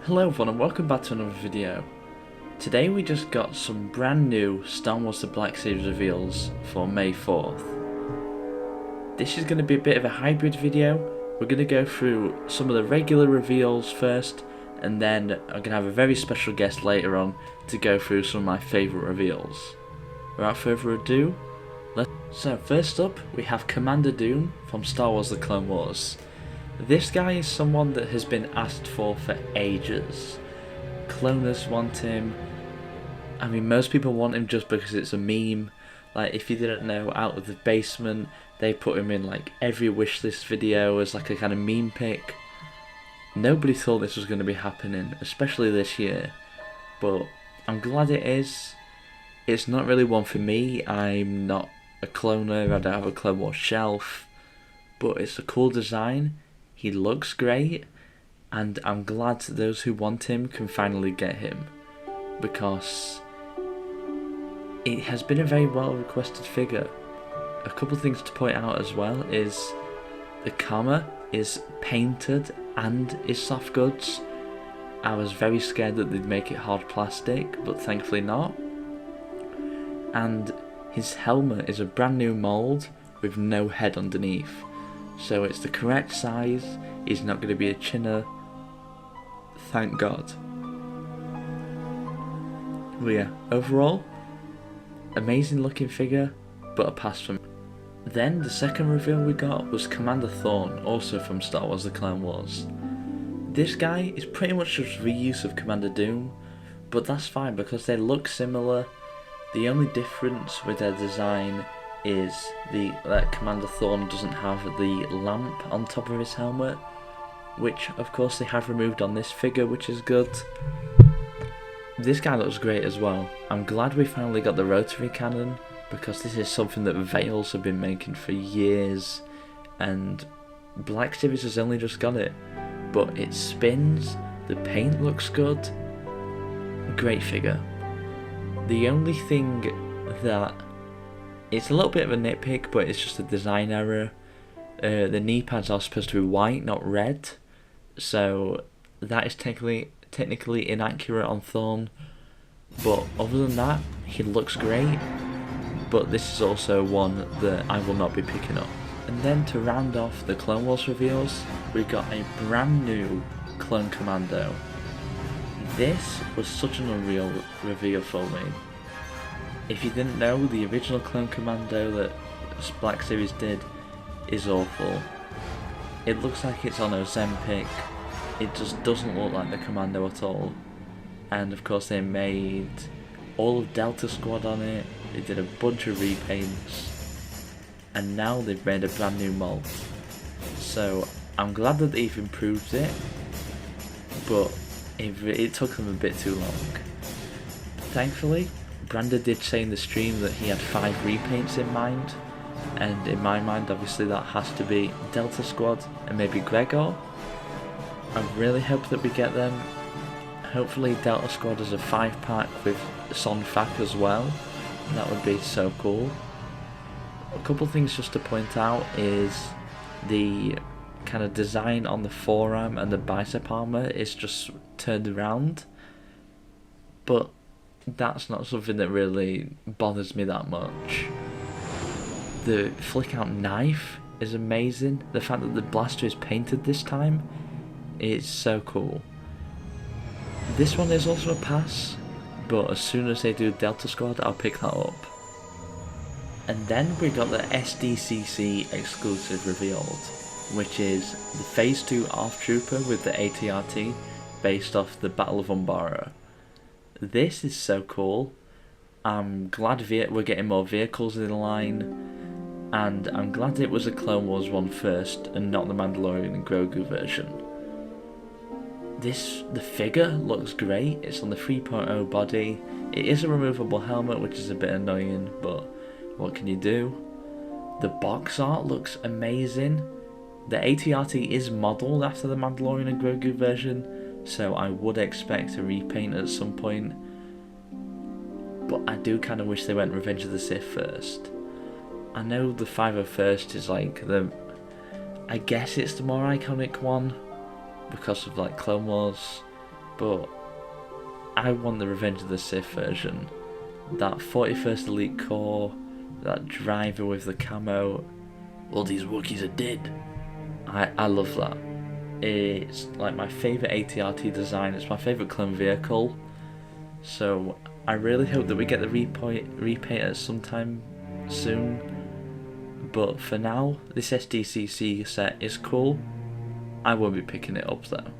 Hello everyone and welcome back to another video. Today we just got some brand new Star Wars The Black Series reveals for May 4th. This is going to be a bit of a hybrid video. We're going to go through some of the regular reveals first, and then I'm going to have a very special guest later on to go through some of my favourite reveals. Without further ado, So first up we have Commander Dune from Star Wars The Clone Wars. This guy is someone that has been asked for ages. Cloners want him. I mean, most people want him just because it's a meme. Like, if you didn't know, Out of the Basement, they put him in like every wishlist video as like a kind of meme pick. Nobody thought this was going to be happening, especially this year. But I'm glad it is. It's not really one for me. I'm not a cloner, I don't have a Clone Wars shelf. But it's a cool design. He looks great, and I'm glad that those who want him can finally get him, because it has been a very well requested figure. A couple things to point out as well is the Kama is painted and is soft goods. I was very scared that they'd make it hard plastic, but thankfully not. And his helmet is a brand new mould with no head underneath. So it's the correct size, he's not going to be a chinner, thank God. But yeah, overall, amazing looking figure, but a pass from me. Then the second reveal we got was Commander Thrawn, also from Star Wars The Clone Wars. This guy is pretty much just reuse of Commander Dune, but that's fine because they look similar. The only difference with their design is that Commander Thrawn doesn't have the lamp on top of his helmet, which of course they have removed on this figure, which is good. This guy looks great as well. I'm glad we finally got the rotary cannon, because this is something that Veils have been making for years, and Black Series has only just got it. But it spins, the paint looks good, great figure. The only thing that it's a little bit of a nitpick, but it's just a design error. The knee pads are supposed to be white, not red, so that is technically inaccurate on Thrawn. But other than that, he looks great. But this is also one that I will not be picking up. And then to round off the Clone Wars reveals, we got a brand new Clone Commando. This was such an unreal reveal for me. If you didn't know, the original Clone Commando that Black Series did is awful. It looks like it's on Ozempic. It just doesn't look like the Commando at all. And of course they made all of Delta Squad on it. They did a bunch of repaints. And now they've made a brand new mold. So I'm glad that they've improved it. But it took them a bit too long. Thankfully, Brandon did say in the stream that he had 5 repaints in mind, and in my mind obviously that has to be Delta Squad and maybe Gregor. I really hope that we get them. Hopefully Delta Squad is a 5-pack with Son Fac as well. That would be so cool. A couple things just to point out is the kind of design on the forearm and the bicep armor is just turned around, but that's not something that really bothers me that much. The flick out knife is amazing. The fact that the blaster is painted this time is so cool. This one is also a pass, but as soon as they do Delta Squad I'll pick that up. And then we got the SDCC exclusive revealed, which is the Phase 2 ARF Trooper with the ATRT based off the Battle of Umbara. This is so cool. I'm glad we're getting more vehicles in line, and I'm glad it was a Clone Wars one first and not the Mandalorian and Grogu version. The figure looks great. It's on the 3.0 body. It is a removable helmet, which is a bit annoying, but what can you do? The box art looks amazing. The ATRT is modelled after the Mandalorian and Grogu version, so I would expect a repaint at some point. But I do kind of wish they went Revenge of the Sith first. I know the 501st is like I guess it's the more iconic one because of like Clone Wars, but I want the Revenge of the Sith version. That 41st Elite Corps, that driver with the camo. All these Wookiees are dead. I love that. It's like my favourite ATRT design. It's my favourite clone vehicle. So I really hope that we get the repaint at some time soon. But for now, this SDCC set is cool. I won't be picking it up though.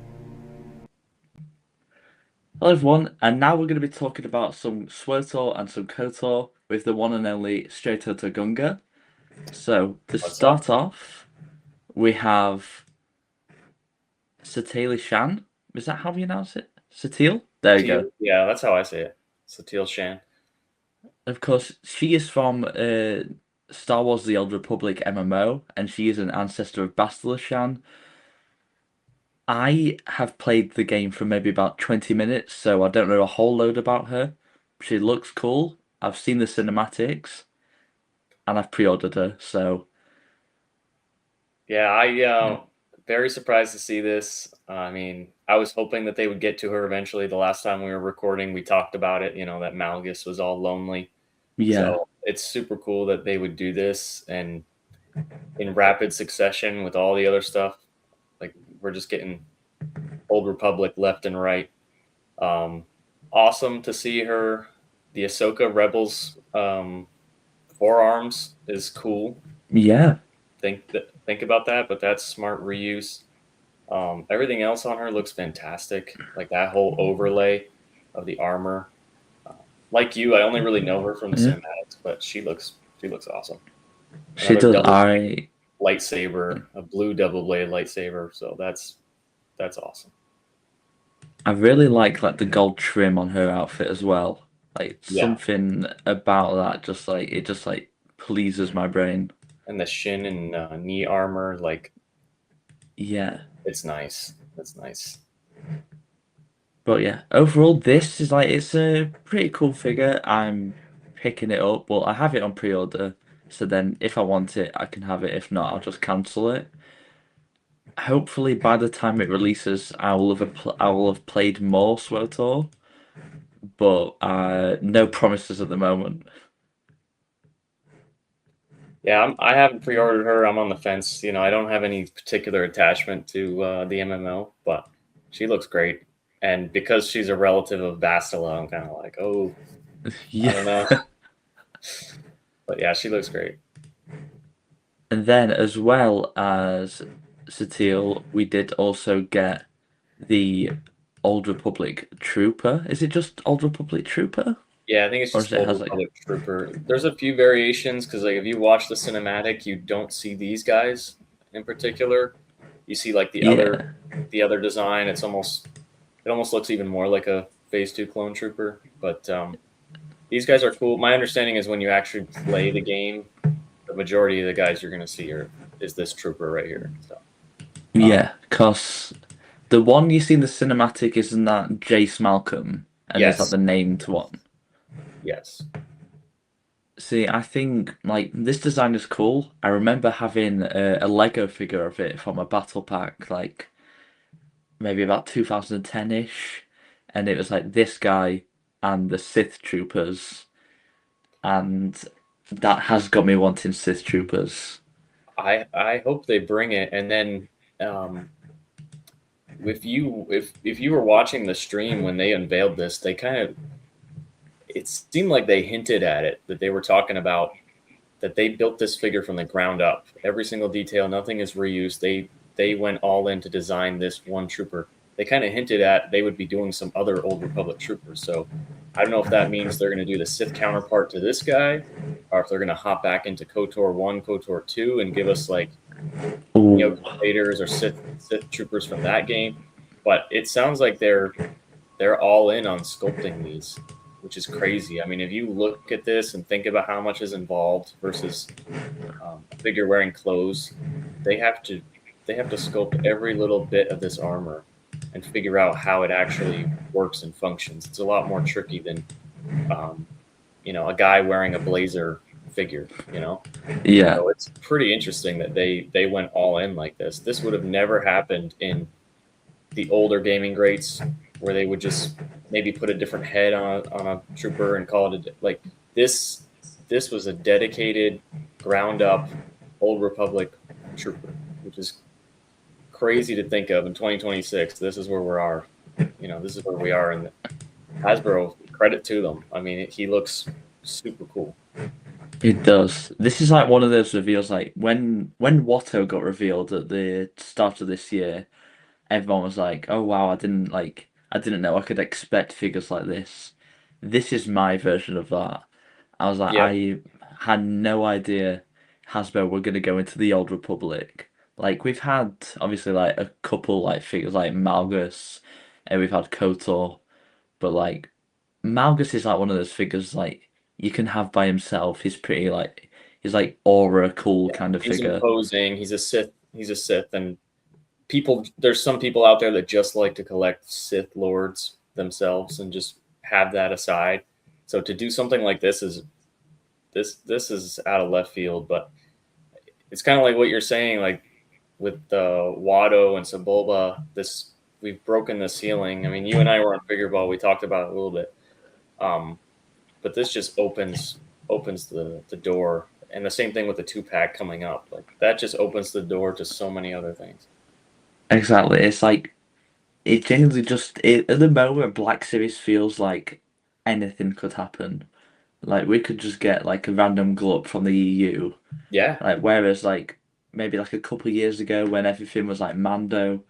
Hello everyone, and now we're going to be talking about some SWTOR and some KOTOR with the one and only Straight Oto Gunga. So, to start off, we have Satele Shan. Is that how we announce it? Satele? There you go. Yeah, that's how I say it. Satele Shan. Of course, she is from Star Wars The Old Republic MMO, and she is an ancestor of Bastila Shan. I have played the game for maybe about 20 minutes, so I don't know a whole load about her. She looks cool. I've seen the cinematics, and I've pre-ordered her, so... Yeah, I very surprised to see this. I mean, I was hoping that they would get to her eventually. The last time we were recording, we talked about it, that Malgus was all lonely. Yeah. So it's super cool that they would do this and in rapid succession with all the other stuff. Like, we're just getting Old Republic left and right. Awesome to see her. The Ahsoka Rebels forearms is cool. Yeah. Think about that, but that's smart reuse. Everything else on her looks fantastic. Like that whole overlay of the armor. Like you, I only really know her from the cinematics, but she looks awesome. She does. Lightsaber, a blue double blade lightsaber. So that's awesome. I really like the gold trim on her outfit as well. Like something about that just pleases my brain. And the shin and knee armor, it's nice. That's nice. But yeah, overall, this is it's a pretty cool figure. I'm picking it up, but I have it on pre-order. So then, if I want it, I can have it. If not, I'll just cancel it. Hopefully, by the time it releases, I will have played more SWTOR, but no promises at the moment. Yeah, I haven't pre-ordered her. I'm on the fence. I don't have any particular attachment to the MMO, but she looks great. And because she's a relative of Bastila, I'm kind of like, oh, yeah. I don't know. But yeah, she looks great. And then, as well as Satele, we did also get the Old Republic Trooper. Is it just Old Republic Trooper? Yeah, I think it's just Old Republic Trooper. There's a few variations because if you watch the cinematic, you don't see these guys in particular. You see the other design. It almost looks even more like a Phase 2 clone trooper. But these guys are cool. My understanding is when you actually play the game, the majority of the guys you're going to see is this trooper right here. So, yeah, because the one you see in the cinematic isn't that Jace Malcolm, and is that the named one? Yes. See, I think this design is cool. I remember having a Lego figure of it from a battle pack, maybe about 2010-ish, and it was this guy and the Sith troopers, and that has got me wanting Sith troopers. I hope they bring it, and then if you were watching the stream when they unveiled this, it seemed like they hinted at it, that they were talking about that they built this figure from the ground up. Every single detail, nothing is reused. They went all in to design this one trooper. They kind of hinted at they would be doing some other Old Republic troopers. So I don't know if that means they're going to do the Sith counterpart to this guy, or if they're going to hop back into KOTOR 1, KOTOR 2, and give us Crusaders or Sith troopers from that game. But it sounds like they're all in on sculpting these, which is crazy. I mean, if you look at this and think about how much is involved versus a figure wearing clothes, they have to sculpt every little bit of this armor and figure out how it actually works and functions. It's a lot more tricky than, a guy wearing a blazer figure, Yeah. So it's pretty interesting that they went all in like this. This would have never happened in the older gaming greats where they would just maybe put a different head on a trooper and call it like this. This was a dedicated, ground up, Old Republic trooper, which is crazy to think of in 2026. This is where we are. This is where we are, and Hasbro, credit to them. I mean, he looks super cool. It does. This is like one of those reveals, like when Watto got revealed at the start of this year, everyone was like, "Oh wow, I didn't know I could expect figures like this." This is my version of that. I was like, Yep. I had no idea Hasbro were gonna go into the Old Republic. Like we've had obviously like a couple like figures like Malgus, and we've had KOTOR, but like Malgus is like one of those figures like you can have by himself. He's like aura cool Yeah. kind of He's figure. imposing. He's a Sith. He's a Sith, and there's some people out there that just like to collect Sith lords themselves and just have that aside. So to do something like this is out of left field, but it's kind of like what you're saying, like with Watto and Sebulba. We've broken the ceiling. I mean, you and I were on Figureball. We talked about it a little bit, but this just opens the door. And the same thing with the 2-pack coming up. Like that just opens the door to so many other things. Exactly. It's like it genuinely at the moment Black Series feels like anything could happen. Like we could just get like a random glup from the EU. Yeah. Like whereas like maybe like a couple of years ago when everything was like Mando,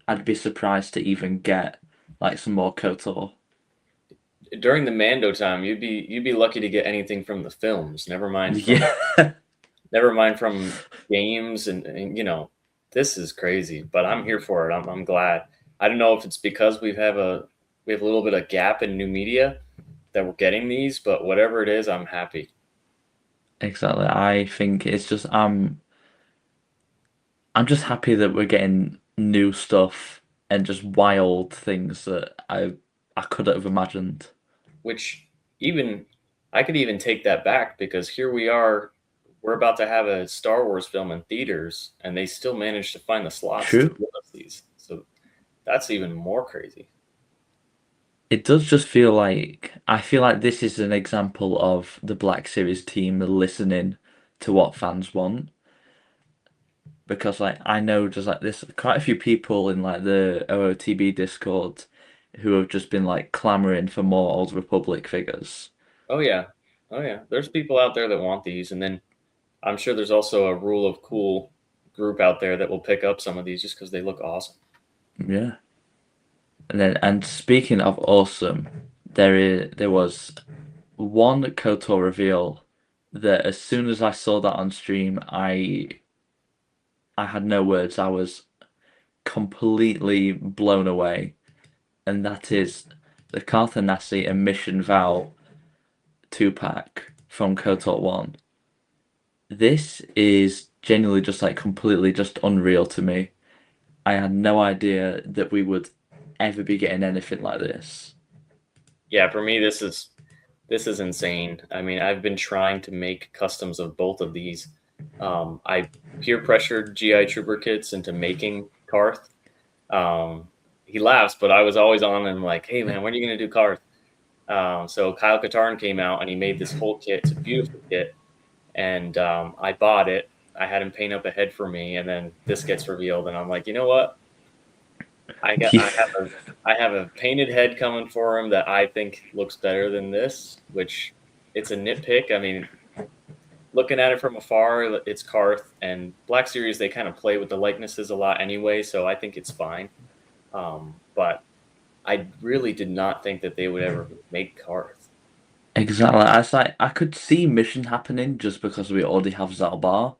I'd be surprised to even get like some more KOTOR. During the Mando time, you'd be lucky to get anything from the films. Yeah. Never mind from games, and this is crazy. But I'm here for it. I'm glad. I don't know if it's because we have a little bit of gap in new media that we're getting these, but whatever it is, I'm happy. Exactly. I think it's just I'm just happy that we're getting new stuff and just wild things that I couldn't have imagined. Which even I could even take that back because here we are. We're about to have a Star Wars film in theaters, and they still managed to find the slots to True. give us these. So that's even more crazy. It does just feel like I feel like this is an example of the Black Series team listening to what fans want. Because like I know just like this quite a few people in like the OOTB Discord who have just been like clamoring for more Old Republic figures. Oh yeah, oh yeah. There's people out there that want these, and then I'm sure there's also a rule of cool group out there that will pick up some of these just because they look awesome. Yeah. And speaking of awesome, there was one KOTOR reveal that as soon as I saw that on stream, I had no words. I was completely blown away, and that is the Carthanasi and Mission Val 2-pack from KOTOR 1. This is genuinely just like completely just unreal to me. I had no idea that we would ever be getting anything like this. Yeah, for me, this is insane. I mean, I've been trying to make customs of both of these. I peer pressured GI Trooper kits into making Karth. He laughs, but I was always on him like, "Hey man, when are you gonna do Karth?" So Kyle Katarn came out and he made this whole kit. It's a beautiful kit, and I bought it. I had him paint up a head for me, and then this gets revealed, and I'm like, you know what? I have a painted head coming for him that I think looks better than this, which it's a nitpick. I mean, looking at it from afar, it's Karth and Black Series. They kind of play with the likenesses a lot anyway, so I think it's fine. But I really did not think that they would ever make Karth. Exactly. I was like, I could see Mission happening just because we already have Zalbar,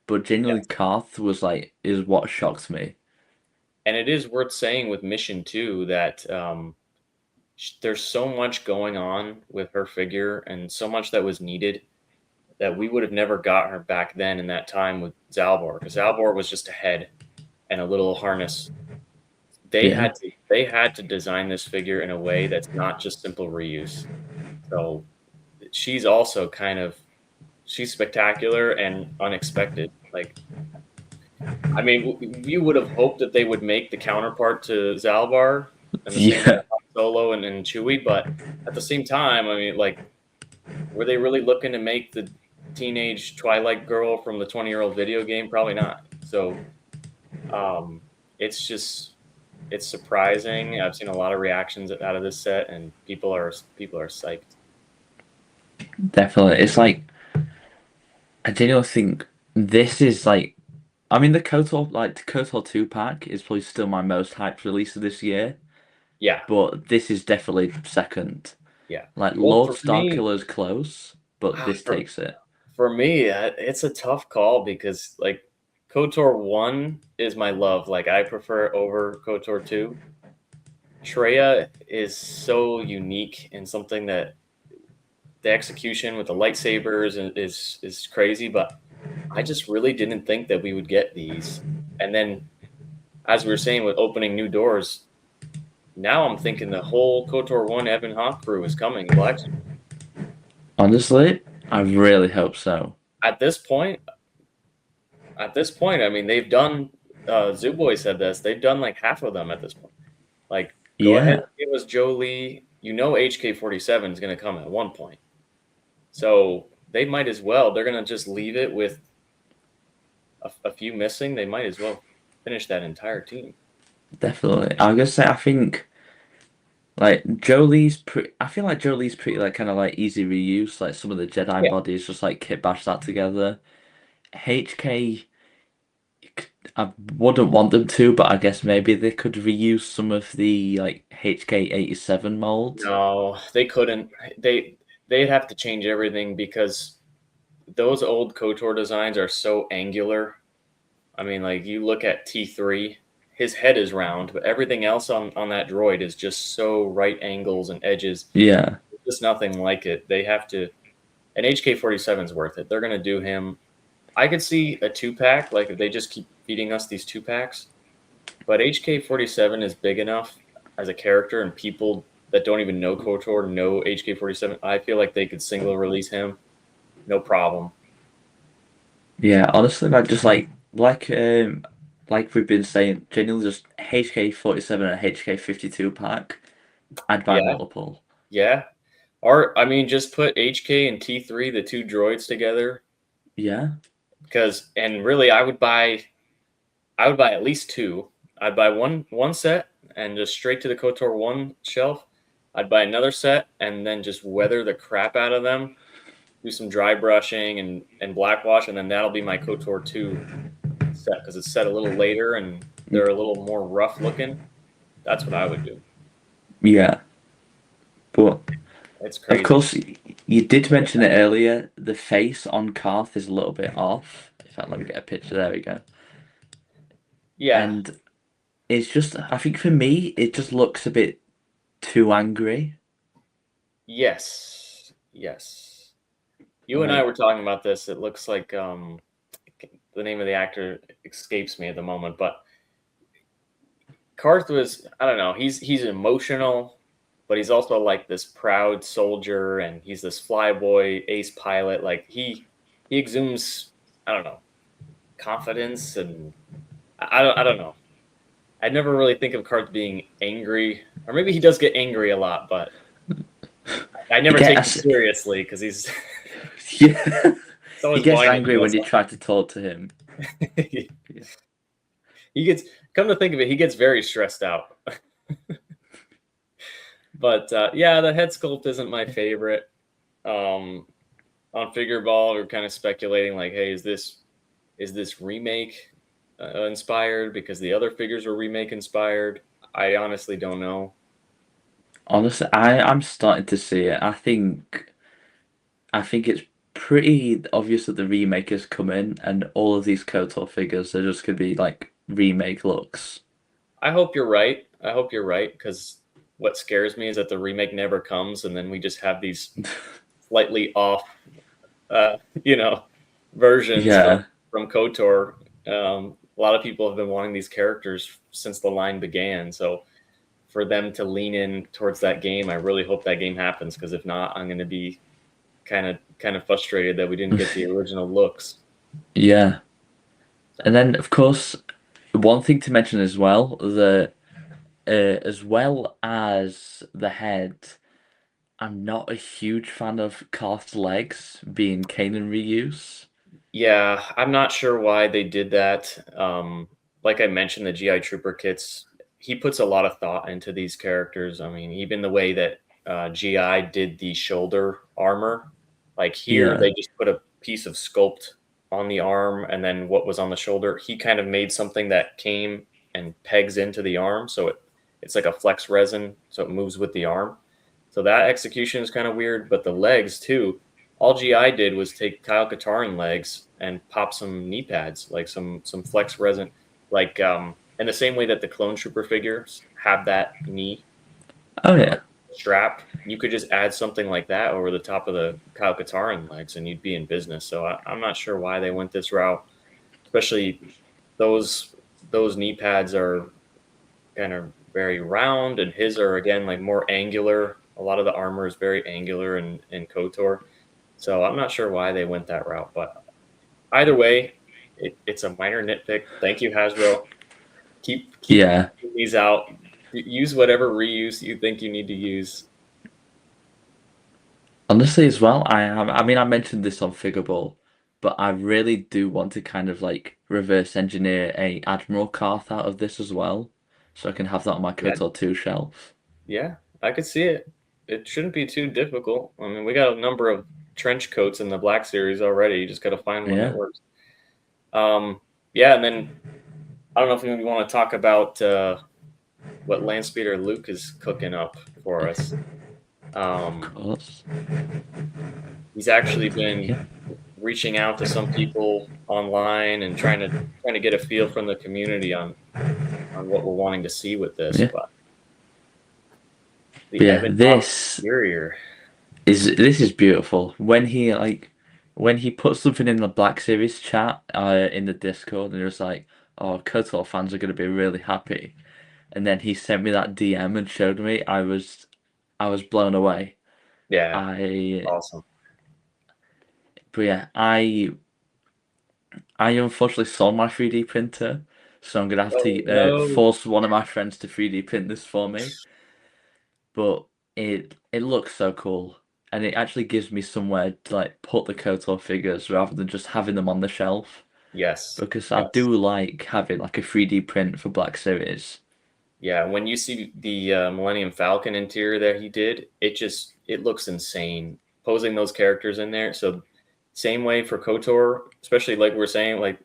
but genuinely Yes. Karth was like is what shocked me. And it is worth saying with Mission too that there's so much going on with her figure and so much that was needed that we would have never got her back then in that time with Zalbor, because Zalbor was just a head and a little harness. Yeah. They had to design this figure in a way that's not just simple reuse. So she's also she's spectacular and unexpected. Like, I mean, you would have hoped that they would make the counterpart to Zalbar, and the same Yeah, with Han Solo and Chewie. But at the same time, I mean, like, were they really looking to make the teenage Twilight girl from the 20-year-old video game? Probably not. So um, it's just it's surprising. I've seen a lot of reactions out of this set, and people are psyched. definitely. It's like I genuinely think this is like. I mean, the KOTOR 2 pack is probably still my most hyped release of this year, Yeah, but this is definitely second. yeah. Like Well, Lord for me, Starkiller's close, but wow, this takes it. for me, it's a tough call because like KOTOR 1 is my love. Like I prefer over KOTOR 2. Traya is so unique and something that the execution with the lightsabers is crazy, but I just really didn't think that we would get these. And then as we were saying with opening new doors, now I'm thinking the whole KOTOR 1 Evan Hawk crew is coming. Black Honestly, I really hope so. at this point, I mean, they've done. Zuboy said this. They've done like half of them at this point. Like, go ahead Yeah, and give us Jolie. You know, HK-47 is going to come at one point, so they might as well. They're going to just leave it with a few missing. They might as well finish that entire team. definitely. I was gonna say I think like Jolie's pretty. I feel like Jolie's pretty like kind of like easy reuse. Like some of the Jedi Yeah. bodies, just like kit bash that together. HK, I wouldn't want them to, but I guess maybe they could reuse some of the like HK-87 molds. No, they couldn't. They'd have to change everything because those old KOTOR designs are so angular. I mean, like you look at T3, his head is round, but everything else on that droid is just so right angles and edges. Yeah, There's just nothing like it. They have to, and HK-47 is worth it. They're gonna do him. I could see a 2-pack, like if they just keep feeding us these 2-packs. But HK-47 is big enough as a character, and people that don't even know KOTOR know HK-47. I feel like they could single release him, no problem. yeah. Honestly, like just like we've been saying, genuinely just HK-47 and HK-52 pack. I'd buy Yeah, multiple. yeah. Or I mean, just put HK and T3, the two droids together, Yeah, because and really, I would buy at least two. I'd buy one set and just straight to the KOTOR 1 shelf. I'd buy another set and then just weather the crap out of them, do some dry brushing and black wash, and then that'll be my KOTOR 2 set because it's set a little later and they're a little more rough looking. That's what I would do. yeah. But It's of crazy. course, you did mention it earlier. The face on Karth is a little bit off. In fact, let me get a picture. There we go. Yeah. And it's just, I think for me, it just looks a bit too angry. Yes. Yes. You and I Like, were talking about this. It looks like the name of the actor escapes me at the moment, but Karth was, I don't know, he's emotional, but he's also like this proud soldier and he's this flyboy ace pilot. Like he exudes, I don't know, confidence and I don't know. I never really think of Karth being angry, or maybe he does get angry a lot, but I never take him yes, seriously because he's yeah. He always gets whining angry when about you try to talk to him. something. Yeah. He gets, come to think of it, he gets very stressed out. But yeah, the head sculpt isn't my favorite. Um, on Figureball, we are kind of speculating like, hey, is this remake inspired because the other figures were remake inspired? I honestly don't know. Honestly, I'm starting to see it. I think it's pretty obvious that the remake has come in, and all of these KOTOR figures are just gonna be like remake looks. I hope you're right. I hope you're right because what scares me is that the remake never comes, and then we just have these slightly off, uh, you know, versions Yeah, from KOTOR. A lot of people have been wanting these characters since the line began, so for them to lean in towards that game, I really hope that game happens because if not, I'm going to be kind of frustrated that we didn't get the original looks. yeah. So, And then of course, one thing to mention as well, the as well as the head. I'm not a huge fan of Karth's legs being Kanan reuse. Yeah, I'm not sure why they did that. Like I mentioned, the GI Trooper kits, he puts a lot of thought into these characters. I mean, even the way that GI did the shoulder armor, like here Yeah. they just put a piece of sculpt on the arm and then what was on the shoulder. He kind of made something that came and pegs into the arm, so it's like a flex resin, so it moves with the arm. So that execution is kind of weird, but the legs too. All GI did was take Kyle Katarn legs and pop some knee pads, like some flex resin, like in the same way that the Clone Trooper figures have that knee Oh yeah. strap. You could just add something like that over the top of the Kyle Katarn legs, and you'd be in business. So I'm not sure why they went this route, especially those those knee pads are kind of very round, and his are again like more angular. A lot of the armor is very angular in KOTOR. So I'm not sure why they went that route, but either way, it's a minor nitpick. Thank you, Hasbro. Keep Yeah. these out. Use whatever reuse you think you need to use. Honestly, as well, I am. I mean, I mentioned this on Figureball, but I really do want to kind of like reverse engineer a Admiral Karth out of this as well, so I can have that on my Yeah, KOTOR 2 shelf. yeah, I could see it. It shouldn't be too difficult. I mean, we got a number of trench coats in the Black Series already. You just got to find one that Yeah. works. Yeah, and then I don't know if we want to talk about what Landspeeder Luke is cooking up for us. Of course. He's actually been Yeah. reaching out to some people online and trying to get a feel from the community on what we're wanting to see with this. Yeah. But But the yeah, Ebon Hawk this Interior, this is beautiful. When he put something in the Black Series chat in the Discord and it was like, "Oh, KOTOR fans are going to be really happy," and then he sent me that DM and showed me. I was blown away. yeah, I awesome. but yeah, I unfortunately sold my 3D printer, so I'm gonna have Oh to no, force one of my friends to 3D print this for me. But it looks so cool, and it actually gives me somewhere to like put the KOTOR figures rather than just having them on the shelf. yes, Because I yes, do like having like a 3D print for Black Series. yeah. When you see the Millennium Falcon interior that he did, it looks insane. Posing those characters in there. So same way for KOTOR, especially like we're saying, like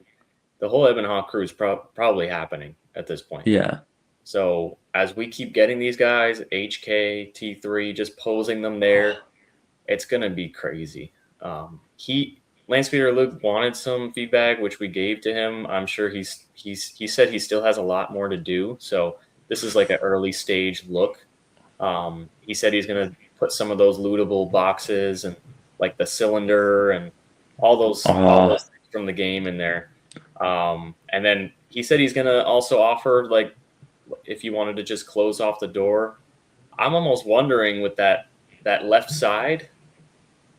the whole Ebon Hawk crew is probably happening at this point. Yeah. So as we keep getting these guys, HK, T3, just posing them there, it's gonna be crazy. He Landspeeder Luke wanted some feedback, which we gave to him. I'm sure he said he still has a lot more to do. So this is like an early stage look. He said he's gonna put some of those lootable boxes and like the cylinder and all those Oh, things from the game in there. And then he said he's gonna also offer like if you wanted to just close off the door. I'm almost wondering with that left side,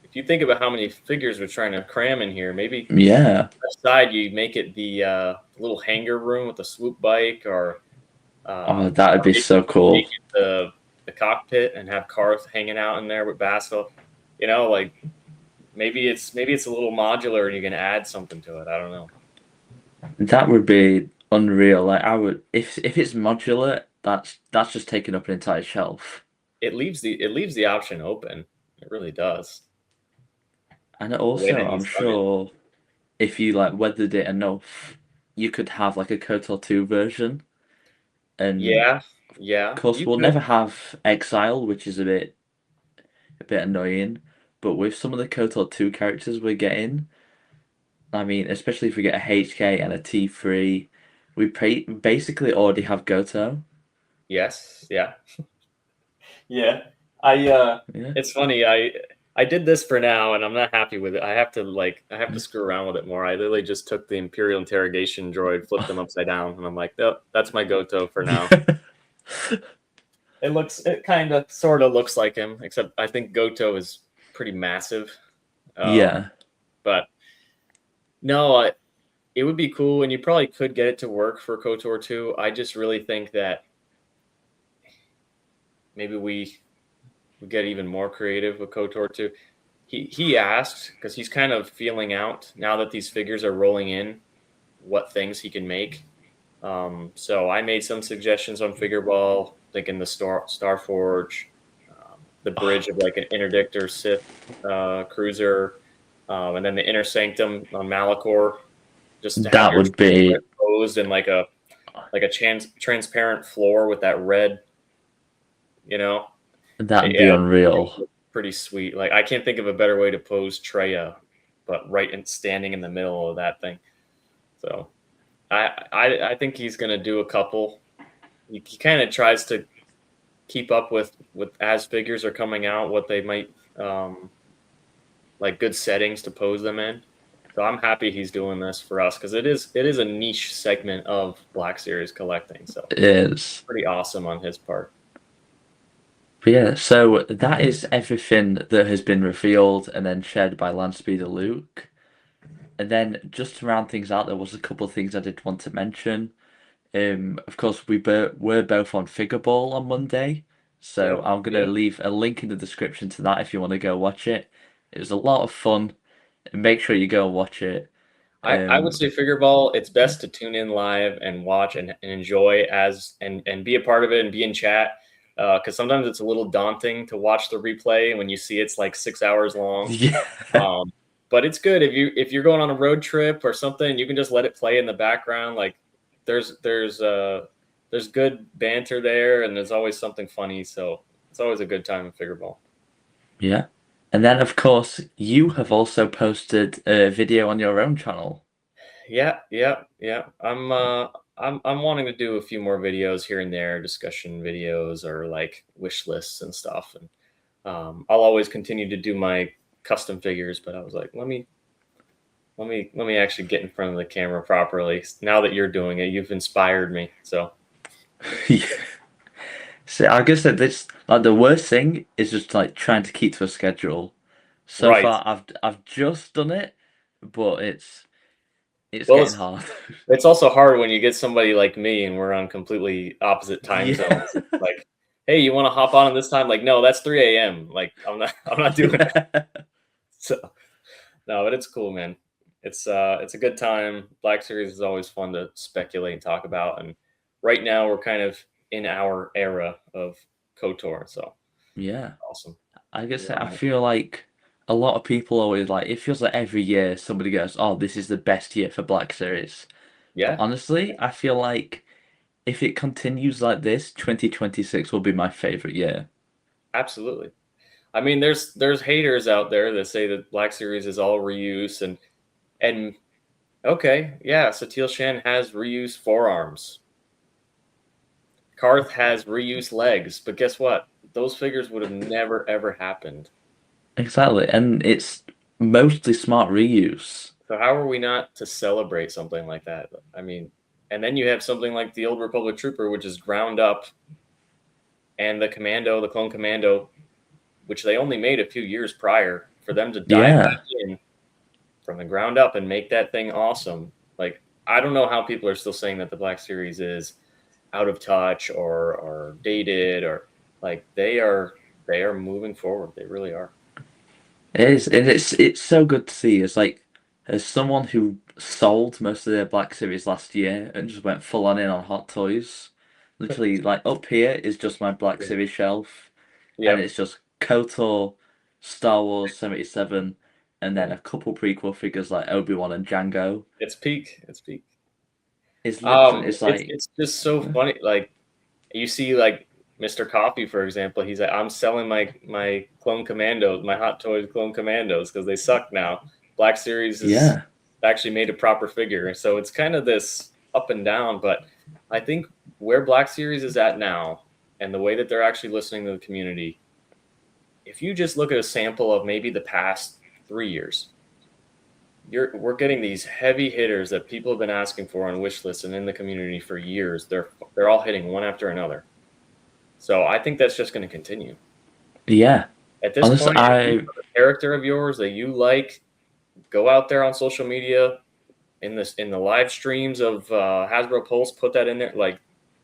if you think about how many figures we're trying to cram in here, maybe yeah. left side you make it the little hangar room with a swoop bike, Oh, that would be maybe so make cool. it the cockpit and have cars hanging out in there with Basil. Like maybe it's a little modular and you can add something to it. I don't know. That would be unreal. Like I would, if it's modular, that's just taking up an entire shelf. It leaves the option open. It really does. And The way also, that I'm he's done it. sure if you like weathered it enough, you could have like a KOTOR 2 version. And Yeah, of yeah, course, you we'll could. never have Exile, which is a bit annoying. But with some of the KOTOR 2 characters we're getting, I mean, especially if we get a HK and a T3, basically already have Goto. Yes, yeah. Yeah. I Yeah. it's funny. I did this for now and I'm not happy with it. I have to screw around with it more. I literally just took the Imperial interrogation droid, flipped them upside down, and I'm like, nope, that's my Goto for now. It kind of sort of looks like him, except I think Goto is pretty massive. Um, Yeah. but no, it would be cool, and you probably could get it to work for KOTOR 2. I just really think that maybe we get even more creative with KOTOR too. He asked, because he's kind of feeling out now that these figures are rolling in, what things he can make. So I made some suggestions on Figureball, thinking the Starforge, the bridge of like an interdictor Sith cruiser, and then the inner sanctum on Malachor, just to have That your would be posed in like a transparent floor with that red, you know. that'd be Yeah, unreal. pretty sweet. Like I can't think of a better way to pose Treya, but right in standing in the middle of that thing. So I think he's gonna do a couple. He kind of tries to keep up with as figures are coming out, what they might like good settings to pose them in. So I'm happy he's doing this for us because it is a niche segment of Black Series collecting. So It is. pretty awesome on his part. But yeah, so that is everything that has been revealed and then shared by landspeeder Luke. And then just to round things out, there was a couple of things I did want to mention. Of course, were both on Figureball on Monday, so Yep. I'm gonna leave a link in the description to that if you want to go watch it. It was a lot of fun. Make sure you go and watch it. I would Um, say Figureball, it's best to tune in live and watch and enjoy and be a part of it and be in chat. Because sometimes it's a little daunting to watch the replay when you see it's like 6 hours long. yeah, Um, but it's good if you're going on a road trip or something, you can just let it play in the background. Like there's good banter there, and there's always something funny. So it's always a good time in Figureball. yeah. And then of course you have also posted a video on your own channel. Yeah, yeah, yeah. I'm wanting to do a few more videos here and there, discussion videos or like wish lists and stuff. And I'll always continue to do my custom figures, but I was like, let me actually get in front of the camera properly. Now that you're doing it, you've inspired me. So Yeah. So I guess that this like the worst thing is just like trying to keep to a schedule. So right. far I've just done it, but it's Well, getting it's hard. it's also hard when you get somebody like me and we're on completely opposite time Yeah. zones. It's like, hey, you want to hop on at this time? Like, no, that's 3 a.m. Like, I'm not doing it. Yeah. So no, but it's cool, man. It's a good time. Black Series is always fun to speculate and talk about. And right now we're kind of in our era of KOTOR, so Yeah. awesome. I guess We're I on it. feel like a lot of people always like it feels like every year somebody goes, "Oh, this is the best year for Black Series." But Yeah, honestly, I feel like if it continues like this, 2026 will be my favorite year. absolutely. I mean, there's haters out there that say that Black Series is all reuse and okay, yeah, Satil Shen has reused forearms. Karth has reused legs, but guess what? Those figures would have never ever happened. Exactly, and it's mostly smart reuse. So how are we not to celebrate something like that? I mean, and then you have something like the Old Republic Trooper, which is ground up, and the Commando, the Clone Commando, which they only made a few years prior, for them to dive Yeah. back in from the ground up and make that thing awesome. Like I don't know how people are still saying that the Black Series is out of touch or dated or like they are moving forward. They really are. It is, and it's so good to see. It's like as someone who sold most of their Black Series last year and just went full on in on Hot Toys. Literally, like up here is just my Black Series shelf, and Yep. it's just KOTOR, Star Wars 77, and then Yeah. a couple prequel figures like Obi-Wan and Django. It's peak. It's peak. It's literally, it's It's like, it's just so funny. Like you see, like Mr. Coffee, for example, he's like, I'm selling my clone commandos, my Hot Toys clone commandos because they suck now. Black Series is yeah, actually made a proper figure, so it's kind of this up and down. But I think where Black Series is at now, and the way that they're actually listening to the community, if you just look at a sample of maybe the past 3 years, we're getting these heavy hitters that people have been asking for on wish lists and in the community for years. They're all hitting one after another. So I think that's just going to continue. yeah. At this Honestly, point, if you have a character of yours that you like, go out there on social media in the live streams of Hasbro Pulse, put that in there. Like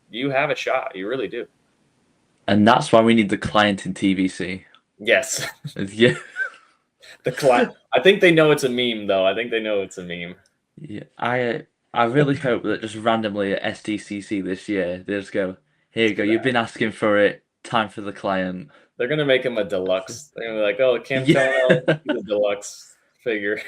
you have a shot, you really do. And that's why we need the client in TVC. Yes, Yeah. the client. I think they know it's a meme, though. I think they know it's a meme. Yeah. I really hope that just randomly at SDCC this year, they just go, here you It's go, gonna you've been happen. asking for it, time for the client. They're gonna make him a deluxe. They're gonna be like, "Oh, Cam Yeah. Tono, he's a deluxe figure."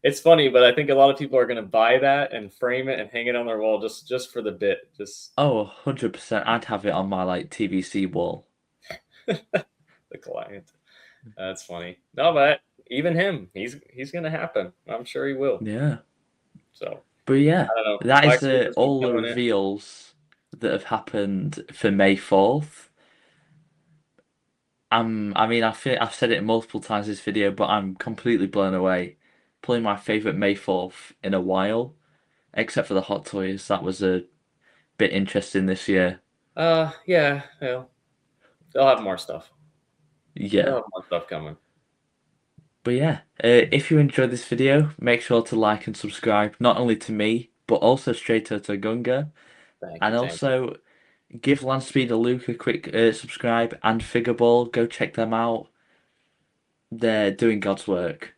It's funny, but I think a lot of people are gonna buy that and frame it and hang it on their wall just for the bit. Just Oh, 100%. I'd have it on my like TVC wall. the client. That's funny. No, but even him, he's gonna happen. I'm sure he will. Yeah. So But yeah, I don't know. that is Black Series keep all the killing it. reveals that have happened for May 4th. I mean, I've said it multiple times this video, but I'm completely blown away. Probably my favorite May 4th in a while, except for the Hot Toys. That was a bit interesting this year. Yeah, well, they'll have more stuff. They'll Yeah. have more stuff coming. But yeah, if you enjoyed this video, make sure to like and subscribe, not only to me, but also straight to Gunga. Thank And you, thank you. also give Landspeeder Luke a quick subscribe and Figureball. Go check them out. They're doing God's work.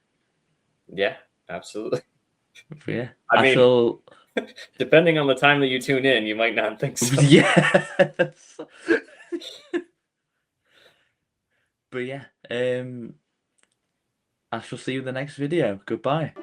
Yeah, absolutely. But yeah, I I mean, shall. depending on the time that you tune in, you might not think so. Yes. But yeah, I shall see you in the next video. Goodbye.